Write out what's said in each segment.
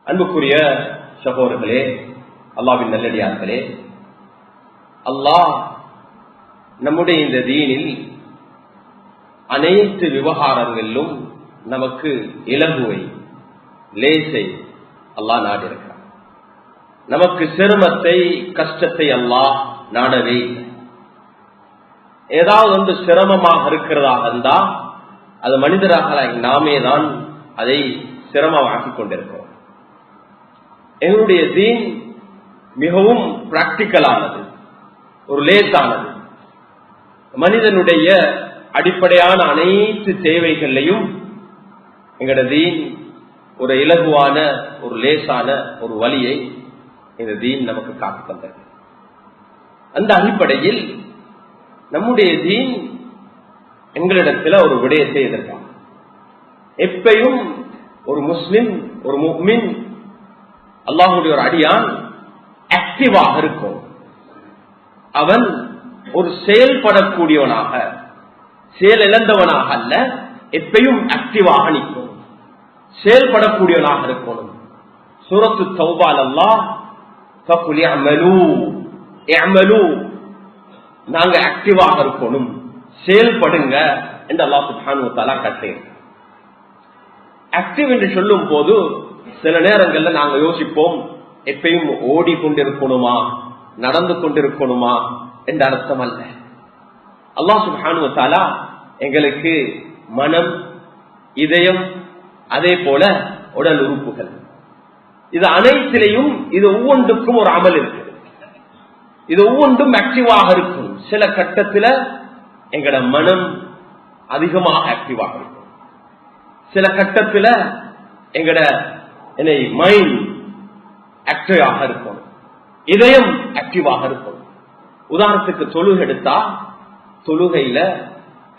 அன்புக்குரிய சகோதரர்களே, அல்லாஹ்வின் நல்லடியார்களே, அல்லாஹ் நம்முடைய இந்த தீனில் அனைத்து விவகாரங்களிலும் நமக்கு இலகுவை, லேசை அல்லாஹ் நாடியிருக்கிறார். நமக்கு சிரமத்தை, கஷ்டத்தை அல்லாஹ் நாடவே இல்லை. ஏதாவது ஒன்று சிரமமாக இருக்கிறதாக இருந்தா அது மனிதராக நாமே தான் அதை சிரமமாக்கிக் கொண்டிருக்கிறோம். எங்களுடைய தீன் மிகவும் பிராக்டிக்கலானது, ஒரு லேசானது. மனிதனுடைய அடிப்படையான அனைத்து தேவைகளையும் எங்களோட தீன் ஒரு இலகுவான, ஒரு லேசான ஒரு வழியை இந்த தீன் நமக்கு காத்து தந்தது. அந்த அடிப்படையில் நம்முடைய தீன் எங்களிடத்தில் ஒரு விடயத்தை எதிர்பார்க்கும். எப்பயும் ஒரு முஸ்லிம், ஒரு முஃமின், அல்லாஹ்வுடைய ஒரு அடியான் ஆக்டிவாக இருக்கும். அவன் ஒரு செயல்படக்கூடியவனாக, செயல் இழந்தவனாக அல்ல, எப்பயும் ஆக்டிவாக நிற்கும், செயல்படக்கூடியவனாக இருக்கணும். சூரத்து தௌபால் அல்லாஹ் ஃபகுல் இஅமலூ, நாங்க ஆக்டிவாக இருக்கணும், செயல்படுங்க என்று அல்லாஹ் சுப்ஹானஹு வ தஆலா கட்டளை. ஆக்டிவ் என்று சொல்லும் போது சில நேரங்கள்ல நாங்க யோசிப்போம், எப்பயும் ஓடிக்கொண்டிருக்கணுமா, நடந்து கொண்டிருக்கணுமா என்ற அர்த்தம் அல்ல. அல்லாஹ் சுப்ஹானஹு வ தஆலா எங்களுக்கு மனம், இதயம், அதே போல உடல் உறுப்புகள், இது அனைத்திலையும் இது ஒவ்வொன்றுக்கும் ஒரு அமல் இருக்கு. இது ஒவ்வொன்றும் ஆக்டிவாக இருக்கும். சில கட்டத்தில் எங்கட மனம் அதிகமாக ஆக்டிவாக இருக்கும், சில கட்டத்தில் எங்கட மைண்ட் ஆக்டிவாக இருக்கும், இதயம் ஆக்டிவாக இருக்கும். உதாரணத்துக்கு தொழுகை எடுத்தா, தொழுகையில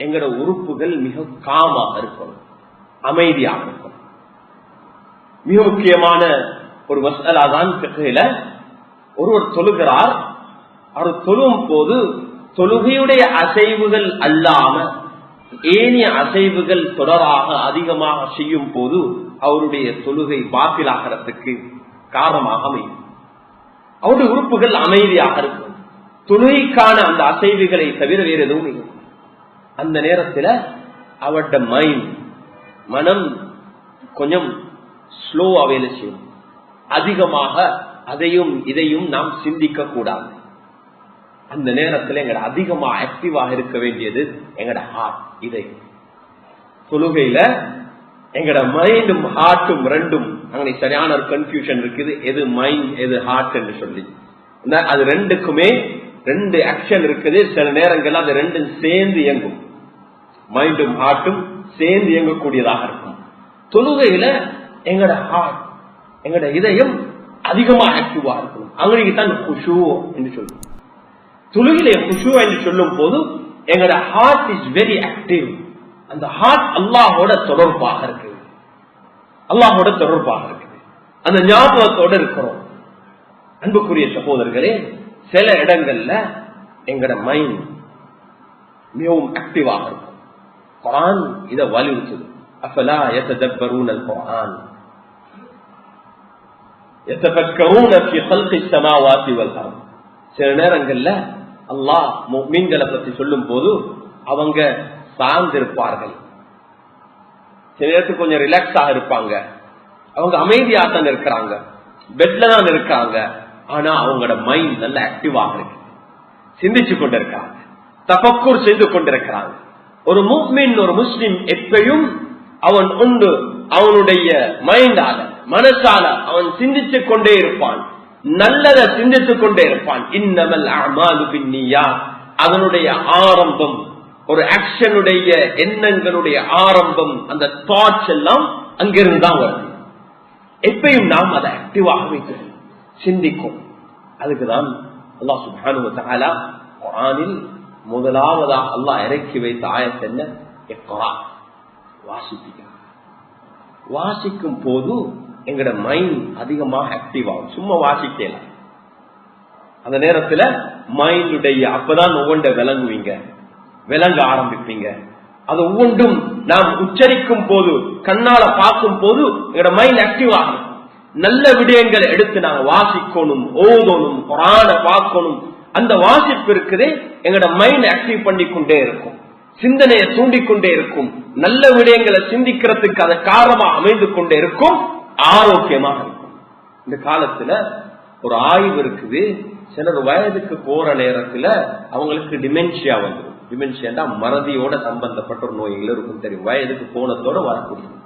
எங்கட உறுப்புகள் மிக காமாக இருக்கும், அமைதியாக இருக்கும். மிக முக்கியமான ஒரு மஸ்அலா தான் ஃபிக்ஹ்ல, ஒருவர் தொழுகிறார், அவர் தொழும் போது தொழுகையுடைய அசைவுகள் அல்லாம ஏனைய அசைவுகள் தொடராக அதிகமாக செய்யும் போது அவருடைய தொழுகை பாத்திலாகிறதுக்கு காரணமாக அமையும். அவருடைய உறுப்புகள் அமைதியாக இருக்கும், தொழுகைக்கான அந்த அசைவுகளை தவிர வேறு எதுவும் இல்லை. அந்த நேரத்தில் அவருடைய மைண்ட், மனம் கொஞ்சம் ஸ்லோவா வேலை செய்யும். அதிகமாக அதையும் இதையும் நாம் சிந்திக்க கூடாது. அந்த நேரத்தில் எங்கட அதிகமா ஆக்டிவாக இருக்க வேண்டியது எங்கட ஹார்ட், இதயம். தொழுகையில எங்கட மைண்டும் ஹார்ட்டும் ரெண்டும் அங்கே சரியான ஒரு கன்ஃபியூஷன் இருக்குது, எது மைண்ட் எது ஹார்ட் என்று சொல்லி. அது ரெண்டுக்குமே ரெண்டு ஆக்ஷன் இருக்குது. சில நேரங்கள் அது ரெண்டும் சேர்ந்து இயங்கும், மைண்டும் ஹார்ட்டும் சேர்ந்து இயங்கக்கூடியதாக இருக்கும். தொழுகையில எங்கட ஹார்ட், எங்கட இதயம் அதிகமா ஆக்டிவா இருக்கும். அங்கே தான் குஷூ என்று சொல்லுவோம். தொழுகையிலே குஷூ என்று சொல்லும் போது எங்கட ஹார்ட் இஸ் வெரி ஆக்டிவ். அந்த ஹார்ட் அல்லாஹோட தொடர்பாக இருக்குது, அல்லாஹோட தொடர்பாக இருக்குது, அந்த ஞாபகத்தோட இருக்கிறோம். அன்புக்குரிய சகோதரர்களே, சில இடங்கள்ல எங்கட மைண்ட் மிகவும் ஆக்டிவாக இருக்கும். குர்ஆன் இத வலியுறுத்துது. அஃபலா யததப்பரூனல் குர்ஆன் யதஃபக்கரூன ஃபீ ஹல்கிஸ் ஸமாவாத்தி வல் அர்த். சில நேரங்கள்ல அல்லாஹ் முஃமின்களை பத்தி சொல்லும் போது அவங்க சார்ந்திருப்பார்கள், சில நேரத்துக்கு கொஞ்சம் ரிலாக்ஸாக இருப்பாங்க, அவங்க அமைதியாக தான் இருக்கிறாங்க, பெட்ல தான் இருக்காங்க, ஆனா அவங்களோட மைண்ட் நல்ல ஆக்டிவாக இருக்கு, சிந்திச்சு கொண்டிருக்காங்க, தஃபக்குர் செய்து கொண்டிருக்கிறாங்க. ஒரு முஃமின், ஒரு முஸ்லிம் எப்பயும் அவன் உண்டு அவனுடைய மைண்டால, மனசால அவன் சிந்தித்துக் கொண்டே இருப்பான், நல்லதை சிந்தித்துக் கொண்டே இருப்பான். இன்னமல் அஅமாலு பின்னியாத், அதனுடைய ஆரம்பம், ஒரு ஆக்ஷனுடைய எண்ணங்களுடைய ஆரம்பம், அந்த தாட்ஸ் எல்லாம் அங்கிருந்து தான் வருது. எப்பயும் நாம் அதை ஆக்டிவாக வைக்கிறோம், சிந்திக்கும். அதுக்குதான் அல்லாஹ் சுப்ஹானஹு வ தஆலா குர்ஆனில் முதலாவதாக அல்லாஹ் இறக்கி வைத்த ஆயத் என்ன? இக்ரா, வாசிப்பீங்க. வாசிக்கும் போது எங்கட மைண்ட் அதிகமாக ஆக்டிவ் ஆகும். சும்மா வாசிக்கலாம், அந்த நேரத்துல மைண்டுடைய அப்பதான் ஒவ்வொன்றை விளங்குவீங்க, விளங்க ஆரம்பிப்பீங்க. அது ஒவ்வொன்றும் நாம் உச்சரிக்கும் போது, கண்ணால பார்க்கும் போது எங்கட மைண்ட் ஆக்டிவ் ஆகும். நல்ல விடயங்களை எடுத்து நாங்க வாசிக்கணும், ஓதணும், குர்ஆனை பார்க்கணும். அந்த வாசிப்பு இருக்குது எங்களோட மைண்ட் ஆக்டிவ் பண்ணிக்கொண்டே இருக்கும், சிந்தனையை தூண்டிக்கொண்டே இருக்கும், நல்ல விடயங்களை சிந்திக்கிறதுக்கு அது காரணமா அமைந்து கொண்டே இருக்கும், ஆரோக்கியமாக இருக்கும். இந்த காலத்துல ஒரு ஆய்வு இருக்குது, சிலர் வயதுக்கு போற நேரத்துல அவங்களுக்கு டிமென்ஷியா வந்துடும். டிமென்ஷியா மறதியோட சம்பந்தப்பட்ட ஒரு நோய்கள் இருக்கும், தெரியும், வயதுக்கு போனதோட வரக்கூடியது.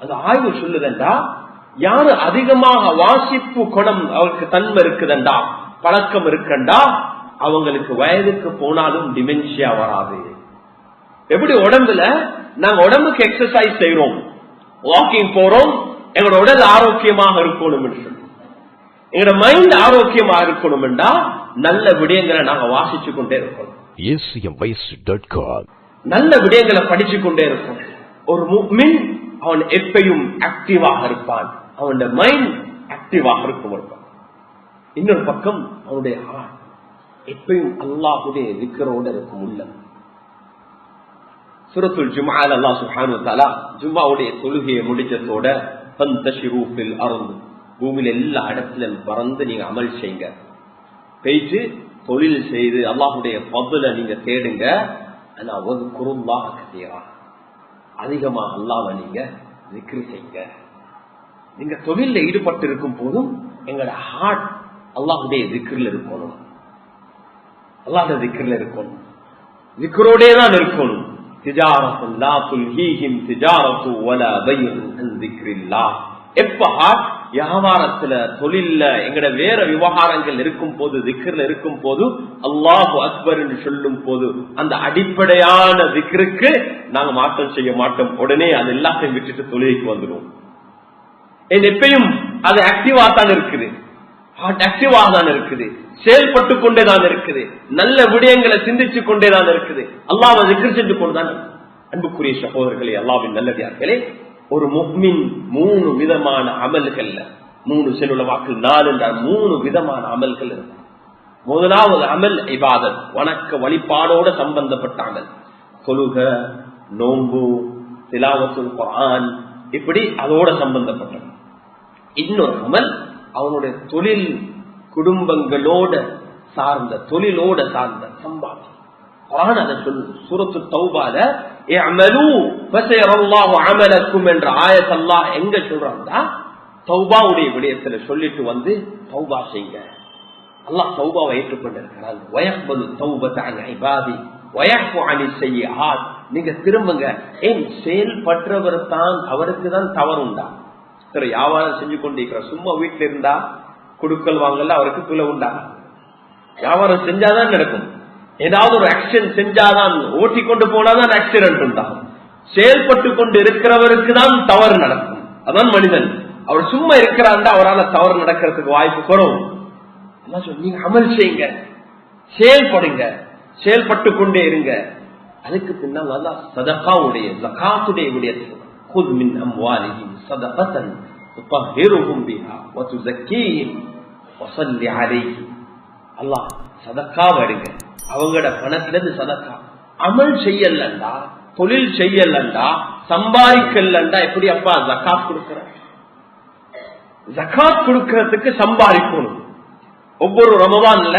அந்த ஆய்வு சொல்லுதண்டா, யாரு அதிகமாக வாசிப்பு குணம் அவருக்கு தன்மை இருக்குதண்டா, பழக்கம் இருக்கண்டா, அவங்களுக்கு வயதுக்கு போனாலும் டிமென்ஷியா வராது. எப்படி உடம்புல நாங்க உடம்புக்கு எக்ஸசைஸ் செய்யறோம், வாக்கிங் போறோம், எங்களோட உடல் ஆரோக்கியமாக இருக்கணும் என்று சொல்லி, எங்களோட மைண்ட் ஆரோக்கியமாக இருக்கணும் என்றா நல்ல விடயங்களை நாங்க வாசிச்சு கொண்டே இருக்கணும், நல்ல விடயங்களை படிச்சு கொண்டே இருக்கணும். ஒரு முஃமின் அவன் எப்பயும் ஆக்டிவாக இருப்பான், அவனுடைய மைண்ட் ஆக்டிவாக இருப்பான். இன்னொரு பக்கம் அவனுடைய எப்பயும் அல்லாஹ்வுடைய திக்ரோட இருக்கும் உள்ளம். சூரத்துல் ஜும்ஆல அல்லாஹ் சுப்ஹானஹு வ தஆலா ஜும்ஆவுடைய தொழுகையை முடிச்சதோட ஃபந்தஷிரு ஃபில் அர்த், பூமியில எல்லா இடத்திலும் பறந்து நீங்க அமல் செய்யுங்க, பேச்சு தொழில் செய்து அல்லாஹ்வுடைய ஃபضல நீங்க தேடுங்க. ஆனா வذ்குருல்லாஹ கஸீரா, அதிகமா அல்லாஹ்வை நீங்க zikr செய்யுங்க. நீங்க தொழில ஈடுபட்டு இருக்கும் போதும் எங்களோட ஹார்ட் அல்லாஹ்வுடைய zikrல இருக்கணும், அல்லாஹ்வுடைய zikrல இருக்கணும், zikரோடே தான் இருக்கணும். திஜாரத்துன் லா துல்ஹீஹிம் திஜாரத்து வலா பைஉன் அன் zikrillah. எப்ப வியாபாரத்துல தொழில்ல எங்கட வேற விவகாரங்கள் இருக்கும் போது, zikrல இருக்கும் போது, அல்லாஹு அக்பர் என்று சொல்லும் போது, அந்த அடிப்படையான zikருக்கு நாங்க மாற்றம் செய்ய மாட்டோம். உடனே அது எல்லாத்தையும் விட்டுட்டு தொழிலுக்கு வந்துடும். எப்பயும் அது ஆக்டிவா தான் இருக்குது, ஹார்ட் ஆக்டிவா தான் இருக்குது, செயல்பட்டு கொண்டேதான் இருக்குது, நல்ல விடயங்களை சிந்திச்சு கொண்டேதான் இருக்குது, அல்லாஹ்வை zikr செஞ்சு கொண்டுதான். அன்புக்குரிய சகோதரர்களே, அல்லாஹ்வின் நல்லடியார்களே, ஒரு முஃமின் 3 விதமான அமல்கள், 3 செல்லுள்ள வாக்கு 4 என்றால் 3 விதமான அமல்கள் இருக்கு. முதலாவது அமல் இபாதத், வணக்க வழிபாடோட சம்பந்தப்பட்ட அமல், தொழுக, நோன்பு, திலாவத்துல் குர்ஆன், இப்படி அதோட சம்பந்தப்பட்டது. இன்னொரு அமல் அவனுடைய தொழில், குடும்பங்களோட சார்ந்த, தொழிலோட சார்ந்த சம்பாதி. குர்ஆன் அதை சொல்லு, சூரத்து தௌபால இஅமலு ஃபஸயரல்லாஹு அமலக்கும் என்ற ஆயத் அல்லாஹ் எங்க சொல்றான்டா, தௌபாவுடைய விடயத்துல சொல்லிட்டு வந்து தௌபா செய்யுங்க. அல்லாஹ் தௌபாவை ஏற்றுக்கொண்டிருக்கிறான். வயக்பலு தௌபத அன் இபாதி வயஃபு அனிஸ் ஸய்யிஆத். நீங்க திரும்புங்க. ஏன் செயல்பற்றவர் தான், அவருக்கு தான் தவறு உண்டா. சரி, வியாபாரம் செஞ்சு கொண்டிருக்கிற சும்மா வீட்டுல இருந்தா குடுக்கல் வாங்கல, அவருக்கு பிழை உண்டா. வியாபாரம் செஞ்சாதான் நடக்கும், ஏதாவது ஒரு ஆக்ஷன் செஞ்சாதான், ஓட்டி கொண்டு போனாதான் ஆக்சிடென்ட் உண்டாகும். செயல்பட்டு கொண்டு இருக்கிறவருக்கு தான் தவறு நடக்கும். அதான் மனிதன். அவர் சும்மா இருக்கிறாண்டா அவரால் தவறு நடக்கிறதுக்கு வாய்ப்பு குறவு. நீங்க அமல் செய்யுங்க, செயல்படுங்க, செயல்பட்டு கொண்டே இருங்க. அதுக்கு பின்னால் அல்லாஹ் சதகாவுடைய, ஜகாத்துடைய விடயத்தில் குத் மின் அம்வாலிஹிம் சதகத்தன் துطهிருஹும் பிஹா வ துஸக்கீஹிம் வ ஸல்லி அலைஹிம். அல்லாஹ் சதகாவை எடுங்க, அவங்களோட பணத்திலிருந்து சதக்கா. அமல் செய்யலண்டா, தொழில் செய்யலண்டா, சம்பாதிக்கலண்டா எப்படி அப்பா ஜகாத் கொடுக்கிற? ஜகாத் கொடுக்கிறதுக்கு சம்பாதிக்கணும். ஒவ்வொரு ரமதான்ல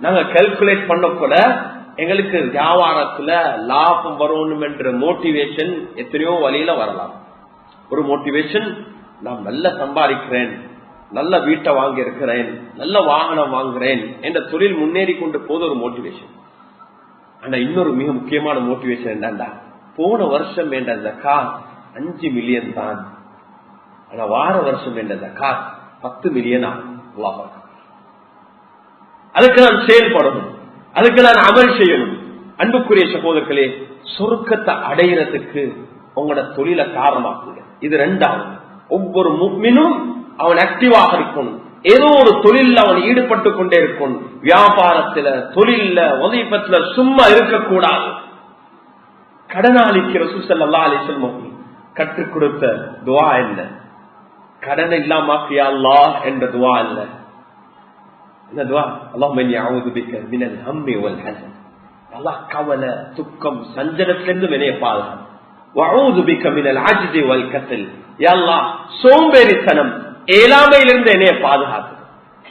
நாங்க கால்குலேட் பண்ணக்குள்ள எங்களுக்கு வியாபாரத்துல லாபம் வரணும் என்ற மோட்டிவேஷன் எத்தனையோ வழியில வரலாம். ஒரு மோட்டிவேஷன், நான் நல்லா சம்பாதிக்கிறேன், நல்ல வீட்டை வாங்கி இருக்கிறேன், நல்ல வாகனம் வாங்குறேன் என்ற தொழில் முன்னேறி கொண்டு போது ஒரு மோட்டிவேஷன். ஆனா இன்னொரு மிக முக்கியமான மோட்டிவேஷன் என்னண்டா, போன வருஷம் என்ற ஜகாத் 5 மில்லியன் தான், ஆனா வார வருஷம் என்ற ஜகாத் 10 மில்லியன் ஆகும். அதுக்கு நான் செயல்படணும், அதுக்கு நான் அமல் செய்யணும். அன்புக்குரிய சகோதரர்களே, சொர்க்கத்தை அடையிறதுக்கு உங்களோட தொழிலை காரணமாக்குங்க. இது 2வது. ஒவ்வொரு முஃமினும் அவன் ஆக்டிவாக இருக்கணும், ஏதோ ஒரு தொழில் அவன் ஈடுபட்டு கொண்டே இருக்கணும். வியாபாரத்துல, தொழில்ல, வதீபத்துல சும்மா இருக்கக்கூடாது. கடனாளிக்கு ரசூல் ஸல்லல்லாஹு அலைஹி வஸல்லம் கற்றுக் கொடுத்த துஆ என்ன? கடன் இல்லாமக்கியா அல்லாஹ் என்ற துஆ இல்ல. இந்த துஆ, அல்லாஹும்ம இன்னி அஊது பிக மினல் ஹம்மி வல் ஹஸன். அல்லாஹ் கவலை, துக்கம், சஞ்சலத்திலிருந்து வெளியே பாதுகாப்பு. வஅஊது பிக மினல் அஜ்ஸி வல் கஸல். யா அல்லாஹ், சோம்பேறித்தனம், ஏழாமையிலிருந்து என்னைய பாதுகாத்து.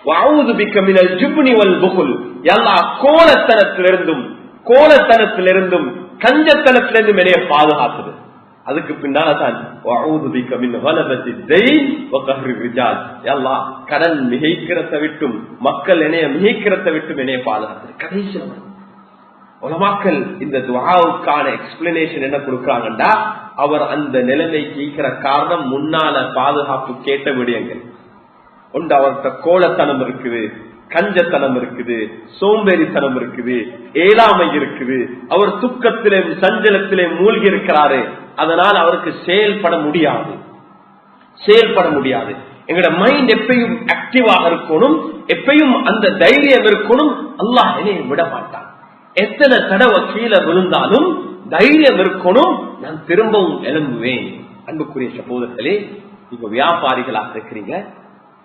வஅஊது பிக்க மினல் ஜுப்னி வல் புகுல், யல்லாஹ் கோலத்தனத்திலிருந்தும் கஞ்சத்தனத்திலிருந்தும் என்னைய பாதுகாத்துது. அதுக்கு பின்னால்தான் வஅஊது பிக்க மின் கலபத்தி தைன் வ கஹ்ரி ரிஜால், யல்லாஹ் கடன் மிகைக்கிறதை விட்டும் மக்கள் என்னைய மிகைக்கிறதை விட்டும் என்னைய பாதுகாத்துது. கடைசியில் உலமாக்கள் இந்த துஆவுக்கான எக்ஸ்பிளனேஷன் என்ன கொடுக்கறாங்கன்னா, அவர் அந்த நிலைமை கேட்கிற காரணம் முன்னால பாதுகாப்பு கேட்ட விடயங்கள். ஒன்று, அவர்கிட்ட கோலத்தனம் இருக்குது, கஞ்சத்தனம் இருக்குது, சோம்பேறித்தனம் இருக்குது, ஏழாமை இருக்குது, அவர் துக்கத்திலே சஞ்சலத்திலே மூழ்கி இருக்கிறாரு. அதனால் அவருக்கு செயல்பட முடியாது. எங்களோட மைண்ட் எப்பயும் ஆக்டிவாக இருக்கணும், எப்பயும் அந்த தைரியம் இருக்கணும். அல்லாஹ் என்னை விட மாட்டான். எத்தனை தடவை கீழே விழுந்தாலும் தைரியம் இருக்கணும், நான் திரும்பவும் எழும்புவேன். அன்புக்குரிய சகோதரர்களே, இப்ப வியாபாரிகளாக இருக்கிறீங்க,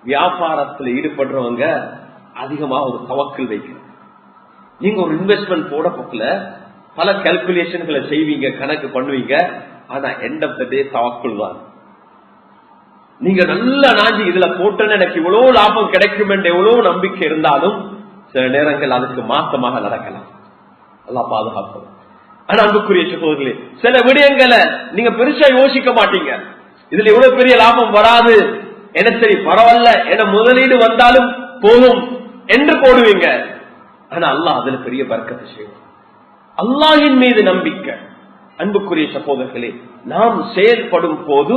வியாபாரத்தில் ஈடுபடுறவங்க அதிகமா ஒரு தவக்கல் வைக்கணும். நீங்க ஒரு இன்வெஸ்ட்மெண்ட் போட போக்கல பல கால்குலேஷன்களை செய்வீங்க, கணக்கு பண்ணுவீங்க. ஆனா எண்ட் ஆஃப் த டே தவக்கல் தான். நீங்க நல்ல நாஞ்சி இதுல போட்டேன்னு எனக்கு இவ்வளவு லாபம் கிடைக்கும் என்ற எவ்வளவு நம்பிக்கை இருந்தாலும் சில நேரங்கள் அதுக்கு மாற்றமாக நடக்கலாம். அல்லாஹ் பாதுகாப்போம். ஆனா அன்புக்குரிய சகோதரர்களே, சில விடயங்களை நீங்க பெருசா யோசிக்க மாட்டீங்க. இதுல எவ்வளவு பெரிய லாபம் வராது, என்ன சரி பரவாயில்ல, என்ன முதலீடு வந்தாலும் போகும் என்று போடுவீங்க. ஆனா அல்லாஹ் அதுல பெரிய பரக்கத்தை செய்யும். அல்லாஹின் மீது நம்பிக்கை. அன்புக்குரிய சகோதரர்களே, நாம் செயல்படும் போது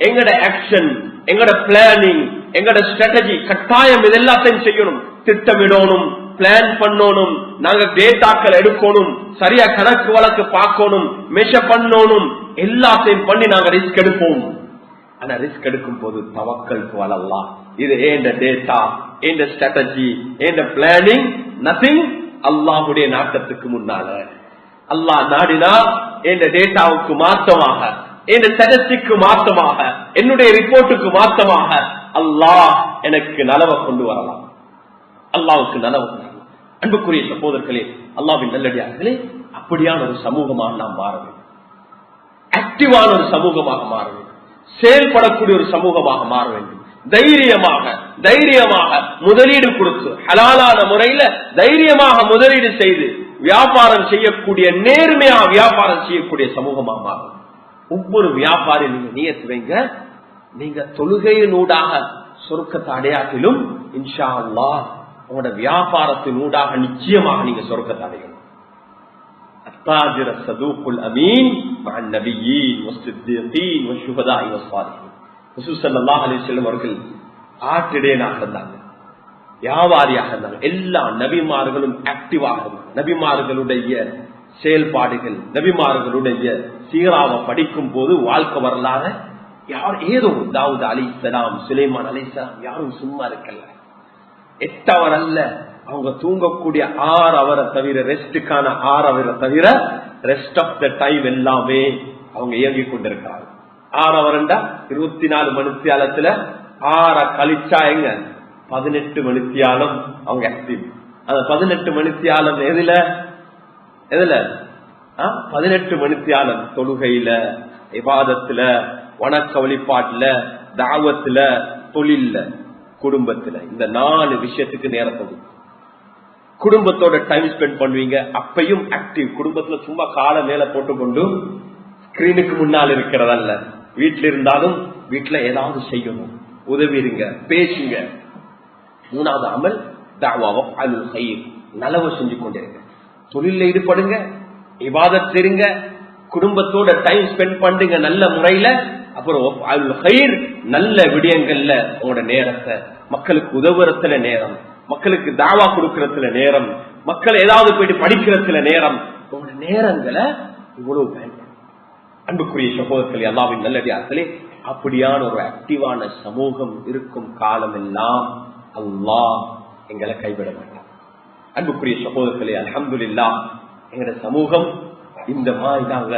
எங்கட ஆக்ஷன், எங்கட பிளானிங், எங்கட ஸ்ட்ராட்டஜி கட்டாயம் இதெல்லாத்தையும் செய்யணும். திட்டமிடணும், பிளான் பண்ணணும், நாங்க டேட்டாக்கள் எடுக்கணும், சரியா கணக்கு வழக்கு பார்க்கணும், மெஷர் பண்ணணும், எல்லாத்தையும் பண்ணி நாங்க ரிஸ்க் எடுப்போம். ஆனா ரிஸ்க் எடுக்கும் போது தவக்கல் அல்லாஹ். இது ஏண்ட டேட்டா, ஏண்ட ஸ்ட்ராட்டஜி, ஏண்ட பிளானிங், நதிங் அல்லாஹ்வுடைய நாட்டத்துக்கு முன்னால. அல்லாஹ் நாடினா என்ற டேட்டாவுக்கு மாற்றமாக, என்ற ஸ்டாட்டிஸ்டிக்கு மாற்றமாக, என்னுடைய ரிப்போர்ட்டுக்கு மாற்றமாக அல்லாஹ் எனக்கு நலவை கொண்டு வரலாம். அல்லாஹ்வுக்கு நலவு. அன்புக்குரிய சகோதரர்களே, அல்லாஹ்வின் நல்லடியார்களே, அப்படியான ஒரு சமூகமாக நாம் மாற வேண்டும். ஆக்டிவான ஒரு சமூகமாக மாற வேண்டும். செயல்படக்கூடிய ஒரு சமூகமாக மாற வேண்டும். தைரியமாக முதலீடு கொடுத்து ஹலாலான முறையில தைரியமாக முதலீடு செய்து வியாபாரம் செய்யக்கூடிய, நேர்மையா வியாபாரம் செய்யக்கூடிய சமூகமாக மாறும். ஒவ்வொரு வியாபாரி நீங்க நியத்து வைங்க, நீங்க தொழுகையினூடாக சொர்க்கத்தை அடையாட்டிலும் இன்ஷா அல்லாஹ் உங்களோட வியாபாரத்தினூடாக நிச்சயமாக நீங்க சொர்க்கத்தை அடையணும். அத்தாஜிர ஸதூகுல் அமீன் மஅன் நபிய்யீன் வஸ்ஸித்தீகீன் வஷ்ஷுஹதாஇ வஸ்ஸாலிஹீன். ரசூல் ஸல்லல்லாஹு அலைஹி வஸல்லம் அவர்கள் ஆற்றிடேனாக இருந்தாங்க, வியாபாரியாக இருந்தாங்க. எல்லா நபிமார்களும் ஆக்டிவாக இருந்தாங்க. நபிமார்களுடைய செயல்பாடுகள், நபிமார்களுடைய சீராவை படிக்கும் போது வாழ்க்கை வரலாறு யார் ஏதோ தாவூத் அலைஹிஸ்ஸலாம், சுலைமான் அலைஹிஸ்ஸலாம் யாரும் சும்மா இருக்கல. 8 அவர் அல்ல, அவங்க தூங்கக்கூடிய 6 அவரை தவிர, ரெஸ்டுக்கான 6 அவரை தவிர ரெஸ்ட் ஆஃப் த டைம் எல்லாமே அவங்க இயங்கிக் கொண்டிருக்கிறாங்க. 6 அவர்ண்டா 24 மணித்தியாலத்துல 6 கழிச்சா எங்க 18 மணித்தியாலம் அவங்க ஆக்டிவ். அந்த 18 மணித்தியாலம் எதுல 18 மணித்தியாலம் தொழுகையில, இபாதத்துல, வணக்க வழிபாட்டுல, தாவத்துல, தொழில்ல, குடும்பத்துல, இந்த 4 விஷயத்துக்கு நேரத்தை குடும்பத்தோட டைம் ஸ்பெண்ட் பண்ணுவீங்க. அப்பையும் ஆக்டிவ். குடும்பத்துல சும்மா காலை மேல போட்டுக்கொண்டு ஸ்கிரீனுக்கு முன்னால் இருக்கிறதல்ல. வீட்டுல இருந்தாலும் வீட்டுல ஏதாவது செய்யணும், உதவிடுங்க, பேசுங்க. 3வது அமல் தஅவா அல் கைர், நலவு செஞ்சு கொண்டிருங்க. தொழில ஈடுபடுங்க, இபாதத் செய்யுங்க, குடும்பத்தோட டைம் ஸ்பெண்ட் பண்ணுங்க நல்ல முறையில. அப்புறம் அல் கைர், நல்ல விடயங்கள்ல உங்களோட நேரத்தை, மக்களுக்கு உதவுறதுல நேரம், மக்களுக்கு தாவா கொடுக்கறதுல நேரம், மக்கள் ஏதாவது போயிட்டு படிக்கிறதுல நேரம், உங்களோட நேரங்களை இவ்வளவு வேண்டும். அன்புக்குரிய சகோதரர்களே, அல்லாஹ்வின் நல்லடியார்களே, அப்படியான ஒரு ஆக்டிவான சமூகம் இருக்கும் காலம் எல்லாம் அல்லாஹ் எங்களை கைவிட மாட்டார். அன்புக்குரிய சகோதரர்களே, அல்ஹம்துலில்லாஹ் எங்களோட சமூகம் இந்த மாதிரி நாங்க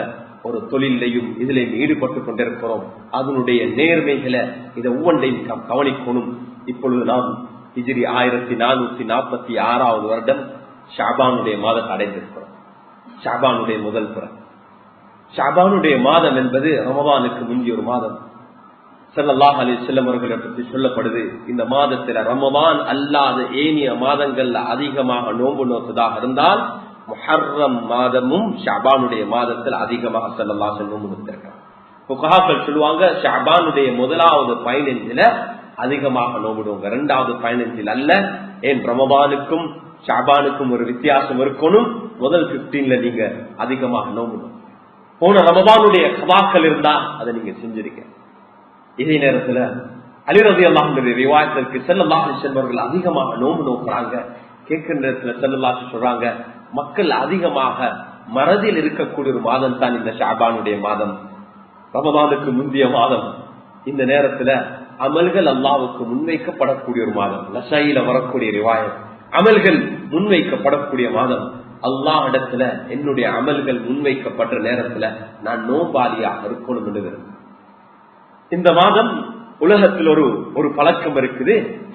ஒரு தொழிலையும் இதிலையும் ஈடுபட்டு கொண்டிருக்கிறோம். அதனுடைய நேர்மைகளை இதை ஒவ்வொன்றையும் கவனிக்கணும். இப்பொழுது நாம் ஹிஜ்ரி 1446வது வருடம் ஷாபானுடைய மாதத்தை அடைந்திருக்கிறோம். ஷாபானுடைய முதல் புறம். ஷாபானுடைய மாதம் என்பது ரமதானுக்கு முந்தைய ஒரு மாதம். ஸல்லல்லாஹு அலைஹி வஸல்லம் அவர்களை பற்றி சொல்லப்படுது, இந்த மாதத்துல ரமதான் அல்லாத ஏனைய மாதங்கள்ல அதிகமாக நோன்பு நோக்குதாக இருந்தால் முஹர்ரம் மாதமும் ஷஅபானுடைய மாதத்தில் அதிகமாக ஸல்லல்லாஹு அலைஹி வஸல்லம் நோன்பு நோக்கிருக்காங்க. ஃபுகஹாக்கள் சொல்லுவாங்க ஷஅபானுடைய முதலாவது 15ல அதிகமாக நோம்பிடுவாங்க, 2வது 15ல் அல்ல. ஏன் ரமதானுக்கும் ஷஅபானுக்கும் ஒரு வித்தியாசம் இருக்கணும். முதல் 15ல நீங்க அதிகமாக நோம்பிடுவோம். போன ரமதானுடைய கதாக்கள் இருந்தா அதை நீங்க செஞ்சிருக்க. இதே நேரத்துல அலி ரலியல்லாஹு அன்ஹு ரிவாயத்திற்கு ஸல்லல்லாஹு அலைஹி வஸல்லம் அவர்கள் அதிகமாக நோன்பு நோக்குறாங்க. கேட்கிற நேரத்துல ஸல்லல்லாஹு அலைஹி சொல்றாங்க, மக்கள் அதிகமாக மறதியில் இருக்கக்கூடிய ஒரு மாதம் தான் இந்த ஷஅபானுடைய மாதம், ரமதானுக்கு முந்தைய மாதம். இந்த நேரத்துல அமல்கள் அல்லாஹ்வுக்கு முன்வைக்கப்படக்கூடிய ஒரு மாதம். நஸாயில வரக்கூடிய ரிவாயத், அமல்கள் முன்வைக்கப்படக்கூடிய மாதம். அல்லாஹ் இடத்துல என்னுடைய அமல்கள் முன்வைக்கப்பட்ட நேரத்துல நான் நோபாலியாக இருக்கணும் என்று. இந்த மாதம் உலகத்தில் ஒரு பழக்கம் இருக்குது,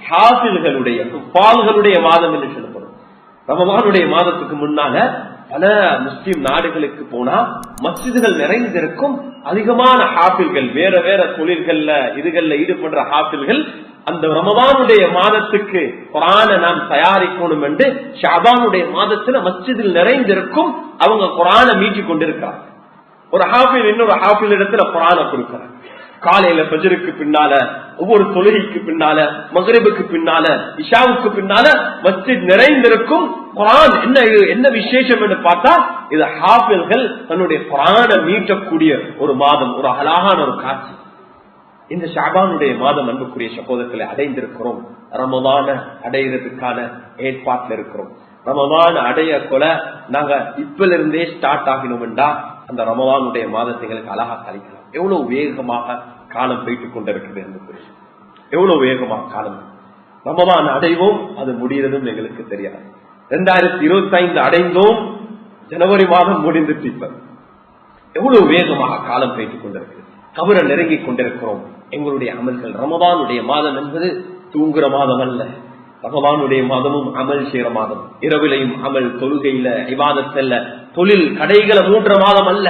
ஹாஃபில்களுடைய குஃபால்களுடைய மாதம் என்று சொல்லப்படும். ரமதானுடைய மாதத்துக்கு முன்னால பல முஸ்லிம் நாடுகளுக்கு போனா மஸ்ஜிதுகள் நிறைந்திருக்கும். அதிகமான ஹாஃபில்கள், வேற வேற தொழில்கள்ல இதுகள்ல ஈடுபடுற ஹாஃபில்கள் அந்த ரமதானுடைய மாதத்துக்கு குர்ஆனை நாம் தயாரிக்கணும் என்று ஷஅபானுடைய மாதத்துல மஸ்ஜிதில் நிறைந்திருக்கும். அவங்க குர்ஆனை மீட்டி கொண்டிருக்கிறாங்க. ஒரு ஹாஃபில் இன்னொரு ஹாஃபில் இடத்துல குர்ஆனை கொடுக்கிறாங்க. காலையில ஃபஜ்ருக்கு பின்னால, ஒவ்வொரு தொழுகைக்கு பின்னால, மக்ரிபுக்கு பின்னால, இஷாவுக்கு பின்னால மஸ்ஜித் நிறைந்திருக்கும். குர்ஆன் என்ன விசேஷம் என்று பார்த்தா, இது ஹாஃபில்கள் தன்னுடைய குர்ஆனை மீட்டக்கூடிய ஒரு மாதம், ஒரு அழகான ஒரு காட்சி. இந்த ஷஅபானுடைய மாதம் அன்புக்குரிய சகோதரர்களை அடைந்திருக்கிறோம். ரமதான அடைகிறதுக்கான ஏற்பாட்டில் இருக்கிறோம். ரமதான அடைய கொல நாங்க இப்பல இருந்தே ஸ்டார்ட் ஆகணும் என்றா அந்த ரமதானுடைய மாதத்தை எங்களுக்கு அழகா கழிக்கலாம். எவ்வளவு வேகமாக காலம் போயிட்டுக் கொண்டிருக்கிறது என்று, எவ்வளவு வேகமாக காலம். ரமதான் அடைவோம், அது முடிகிறதும் எங்களுக்கு தெரியாது. 2025 அடைந்தோம், ஜனவரி மாதம் முடிந்துட்டு. இப்ப எவ்வளவு வேகமாக காலம் போயிட்டுக் கொண்டிருக்கிறது. கபரை நெருங்கிக் கொண்டிருக்கிறோம். எங்களுடைய அமல்கள், ரமதானுடைய மாதம் என்பது தூங்குற மாதம் அல்ல. ரமதானுடைய மாதமும் அமல் செய்யற மாதம். இரவிலையும் அமல், தொழுகையில இபாதத்தல்ல, தொழில் கடைகளை மூன்ற மாதம் அல்ல.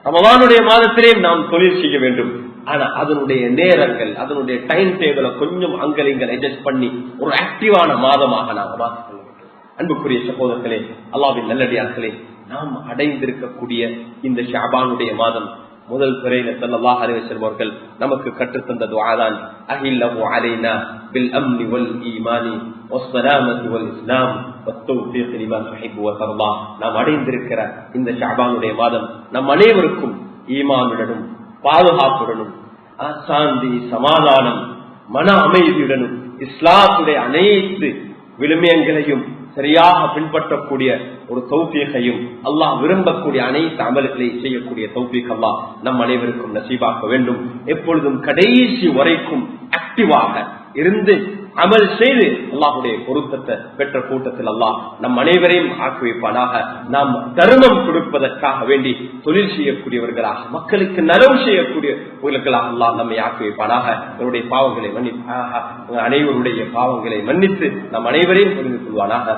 ரமதானுடைய மாதத்திலேயும் நாம் தொழில் செய்ய வேண்டும். ஆனா அதனுடைய நேரங்கள், அதனுடைய டைம் டேபிள கொஞ்சம் அங்கலிங்கள் அட்ஜஸ்ட் பண்ணி ஒரு ஆக்டிவான மாதமாக நாங்கள் மாற்றிக்கொள்ள வேண்டும். அன்புக்குரிய சகோதரர்களே, அல்லாஹ்வின் நல்லடியார்களே, நாம் அடைந்திருக்கக்கூடிய இந்த ஷஅபானுடைய மாதம் முதல் பிறையில ஸல்லல்லாஹு அலைஹி வஸல்லம் அவர்கள் நமக்கு கற்றுத்தந்த துஆதான் அஹில்லஹு அலைனா பில் அம்னி வல் ஈமானி வஸ்ஸலாமத்தி வல் இஸ்லாம் வத்தௌஃபீக் லிமா துஹிப்பு வ தர்லா. நாம் அடைந்திருக்கிற இந்த ஷஅபானுடைய மாதம் நம் அனைவருக்கும் ஈமானுடனும் பாதுகாப்புடனும் சாந்தி, சமாதானம், மன அமைதியுடனும் இஸ்லாத்துடைய அனைத்து விழுமியங்களையும் சரியாக பின்பற்றக்கூடிய ஒரு தௌஃபீகையும், அல்லாஹ் விரும்பக்கூடிய அனைத்து அமல்களை செய்யக்கூடிய தௌஃபீக் அல்லாஹ் நம் அனைவருக்கும் நசீபாக்க வேண்டும். எப்பொழுதும் கடைசி வரைக்கும் ஆக்டிவாக இருந்து அமல் செய்து அல்லாஹுடைய பொருத்தத்தை பெற்ற கூட்டத்தில் அல்லாஹ் நம் அனைவரையும் ஆக்கி வைப்பானாக. நாம் தர்மம் கொடுப்பதற்காக வேண்டி தொழில் செய்யக்கூடியவர்களாக, மக்களுக்கு நலவு செய்யக்கூடியவர்களாக அல்லாஹ் நம்மை ஆக்கி வைப்பானாக. நம்முடைய பாவங்களை மன்னிப்பாக, அனைவருடைய பாவங்களை மன்னித்து நம் அனைவரையும் புரிந்து கொள்வானாக.